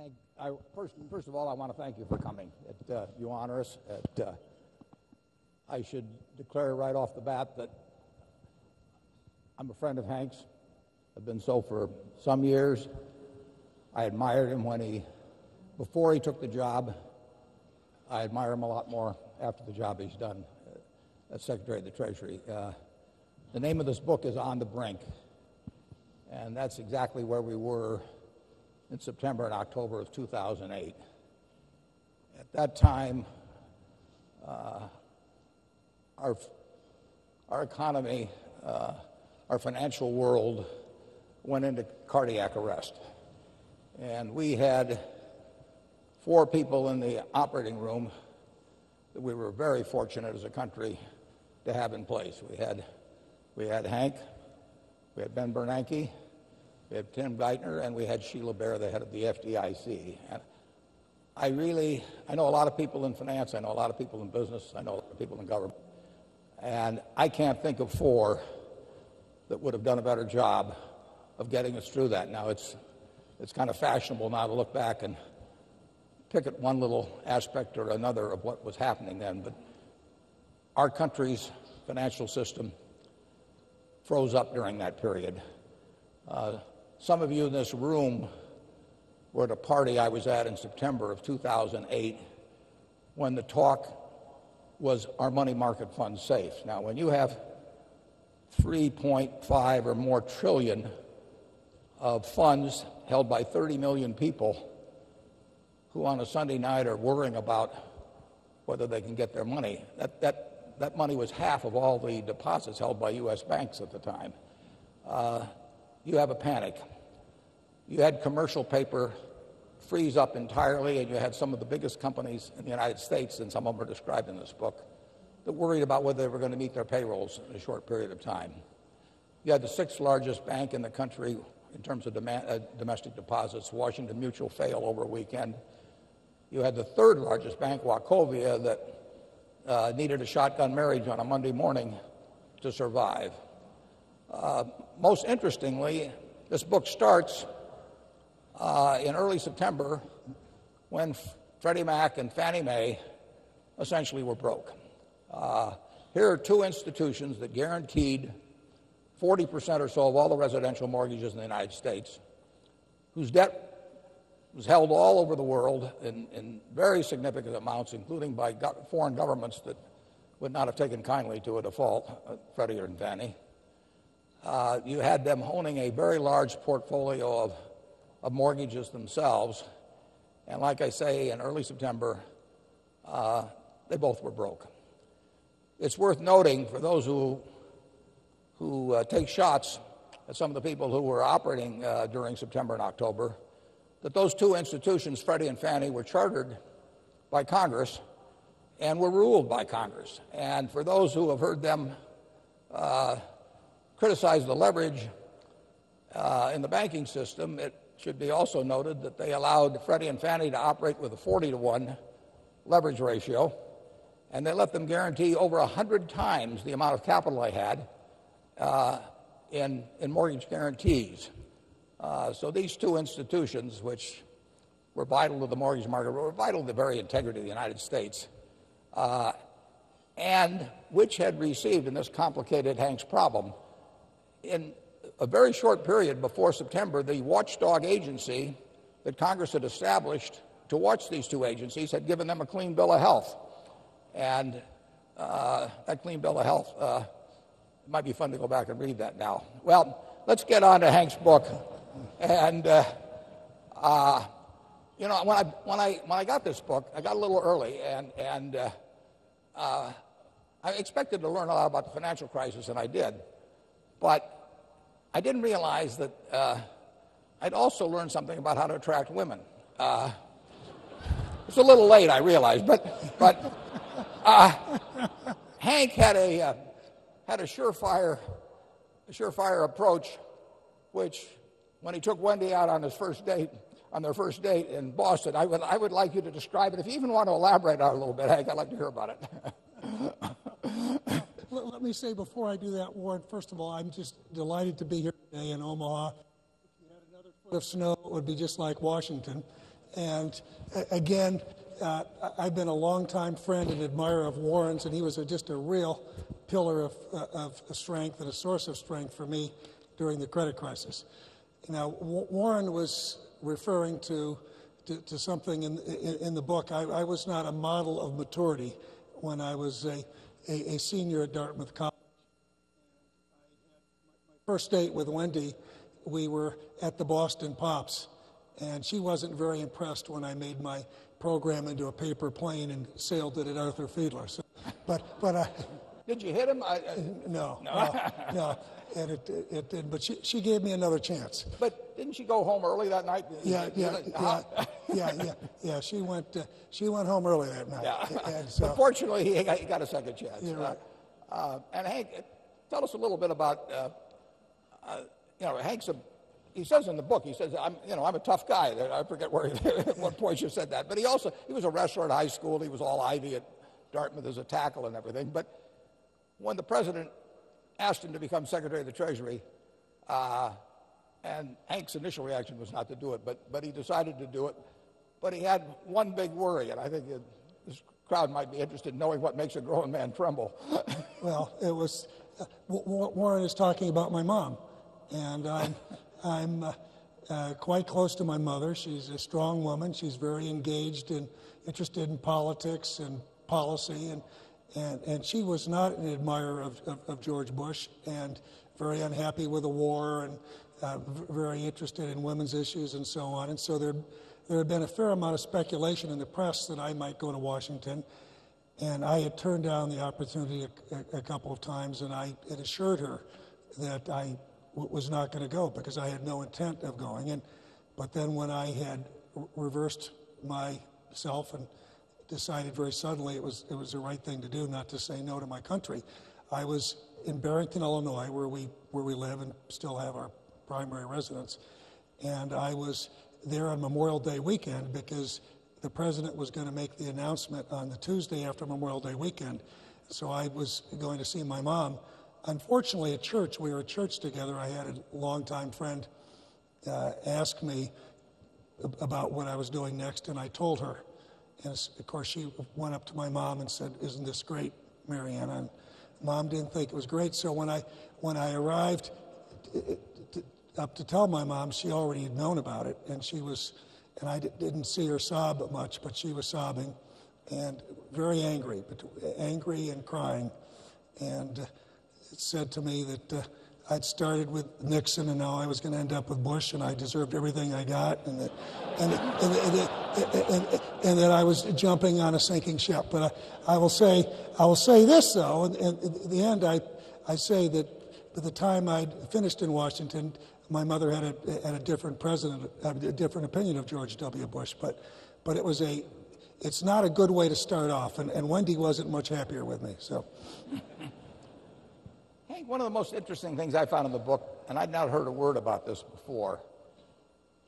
Hank, first of all, I want to thank you for coming. You honor us. I should declare right off the bat that I'm a friend of Hank's. I've been so for some years. I admired him before he took the job. I admire him a lot more after the job he's done as Secretary of the Treasury. The name of this book is On the Brink, and that's exactly where we were in September and October of 2008. At that time, our economy, our financial world went into cardiac arrest. And we had 4 people in the operating room that we were very fortunate as a country to have in place. We had Hank, we had Ben Bernanke, we had Tim Geithner, and we had Sheila Bair, the head of the FDIC. And I know a lot of people in finance, I know a lot of people in business, I know a lot of people in government, and I can't think of 4 that would have done a better job of getting us through that. Now, it's kind of fashionable now to look back and pick at one little aspect or another of what was happening then, but our country's financial system froze up during that period. Some of you in this room were at a party I was at in September of 2008 when the talk was, are money market funds safe? Now, when you have 3.5 or more trillion of funds held by 30 million people who on a Sunday night are worrying about whether they can get their money, that money was half of all the deposits held by U.S. banks at the time. You have a panic. You had commercial paper freeze up entirely, and you had some of the biggest companies in the United States, and some of them are described in this book, that worried about whether they were going to meet their payrolls in a short period of time. You had the 6th largest bank in the country in terms of domestic deposits, Washington Mutual, fail over a weekend. You had the 3rd largest bank, Wachovia, that needed a shotgun marriage on a Monday morning to survive. Most interestingly, this book starts in early September when Freddie Mac and Fannie Mae essentially were broke. Here are 2 institutions that guaranteed 40% or so of all the residential mortgages in the United States, whose debt was held all over the world in very significant amounts, including by foreign governments that would not have taken kindly to a default, Freddie and Fannie. You had them owning a very large portfolio of mortgages themselves, and like I say, in early September, they both were broke. It's worth noting for those who take shots at some of the people who were operating during September and October, that those 2 institutions, Freddie and Fannie, were chartered by Congress and were ruled by Congress. And for those who have heard them criticize the leverage in the banking system, it should be also noted that they allowed Freddie and Fannie to operate with a 40-to-1 leverage ratio, and they let them guarantee over 100 times the amount of capital they had in mortgage guarantees. So these 2 institutions, which were vital to the mortgage market, were vital to the very integrity of the United States, and which had received, in this complicated Hank's problem, in a very short period before September, the watchdog agency that Congress had established to watch these 2 agencies had given them a clean bill of health. And that clean bill of health, it might be fun to go back and read that now. Well, let's get on to Hank's book. And you know, when I got this book, I got a little early, and I expected to learn a lot about the financial crisis, and I did, but I didn't realize that I'd also learned something about how to attract women. It's a little late, I realize, but Hank had a surefire approach, which, when he took Wendy out on their first date in Boston, I would like you to describe it. If you even want to elaborate on it a little bit, Hank, I'd like to hear about it. Let me say before I do that, Ward, first of all, I'm just delighted to be here today in Omaha. If you had another foot of snow, it would be just like Washington. And again, I've been a longtime friend and admirer of Warren's, and he was just a real pillar of strength and a source of strength for me during the credit crisis. Now, Warren was referring to something in the book. I was not a model of maturity when I was a senior at Dartmouth College. My first date with Wendy, we were at the Boston Pops, and she wasn't very impressed when I made my program into a paper plane and sailed it at Arthur Fiedler. So, but I... Did you hit him? No. And it did, but she gave me another chance. But didn't she go home early that night? Yeah. She went home early that night. Yeah. And so, but fortunately, he got a second chance. You're right. And Hank, tell us a little bit about Hank's. He says in the book, he says, I'm a tough guy. I forget at what point you said that. But he was a wrestler at high school. He was all Ivy at Dartmouth as a tackle and everything. But when the president asked him to become Secretary of the Treasury, and Hank's initial reaction was not to do it, but he decided to do it. But he had one big worry, and I think this crowd might be interested in knowing what makes a grown man tremble. Well, it was Warren is talking about my mom, and I'm quite close to my mother. She's a strong woman. She's very engaged and interested in politics and policy, and she was not an admirer of George Bush, and very unhappy with the war, and very interested in women's issues and so on. And so there had been a fair amount of speculation in the press that I might go to Washington, and I had turned down the opportunity a couple of times, and I had assured her that I was not going to go because I had no intent of going. But then when I had reversed myself and decided very suddenly it was the right thing to do not to say no to my country, I was in Barrington, Illinois, where we live and still have our primary residence, and I was there on Memorial Day weekend because the president was going to make the announcement on the Tuesday after Memorial Day weekend. So I was going to see my mom. Unfortunately, at church, we were at church together. I had a longtime friend ask me about what I was doing next, and I told her. And of course, she went up to my mom and said, "Isn't this great, Mariana?" And Mom didn't think it was great. So when I arrived up to tell my mom, she already had known about it, and I didn't see her sob much, but she was sobbing and very angry and crying, and said to me that I'd started with Nixon and now I was going to end up with Bush and I deserved everything I got, and that I was jumping on a sinking ship. But I will say this though, and in the end I say that by the time I'd finished in Washington, my mother had a different different opinion of George W. Bush. But it's not a good way to start off, and Wendy wasn't much happier with me. So. Hank, one of the most interesting things I found in the book, and I'd not heard a word about this before,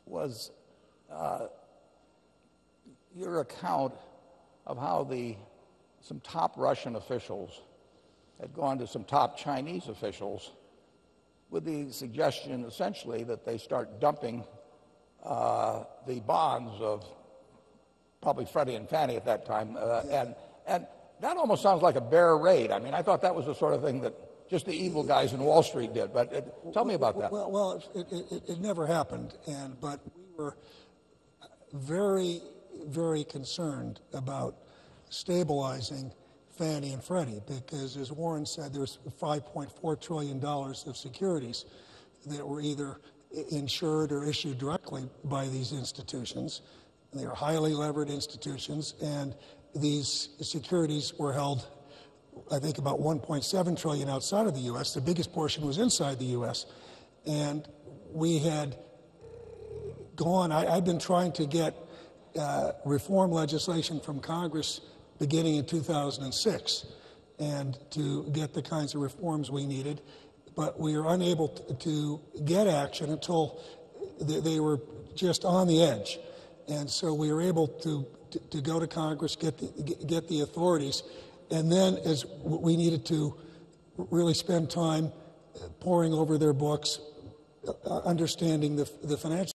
was your account of how some top Russian officials had gone to some top Chinese officials with the suggestion, essentially, that they start dumping the bonds of probably Freddie and Fannie at that time. And that almost sounds like a bear raid. I mean, I thought that was the sort of thing that just the evil guys in Wall Street did. But tell me about that. Well, it never happened. But we were very, very concerned about stabilizing Fannie and Freddie because, as Warren said, there's $5.4 trillion of securities that were either insured or issued directly by these institutions. They are highly levered institutions, and these securities were held, I think, about $1.7 trillion outside of the U.S. The biggest portion was inside the U.S. And we had gone, I'd been trying to get reform legislation from Congress beginning in 2006 and to get the kinds of reforms we needed, but we were unable to get action until they were just on the edge. And so we were able to go to Congress, get the authorities, and then as we needed to really spend time poring over their books, understanding the financial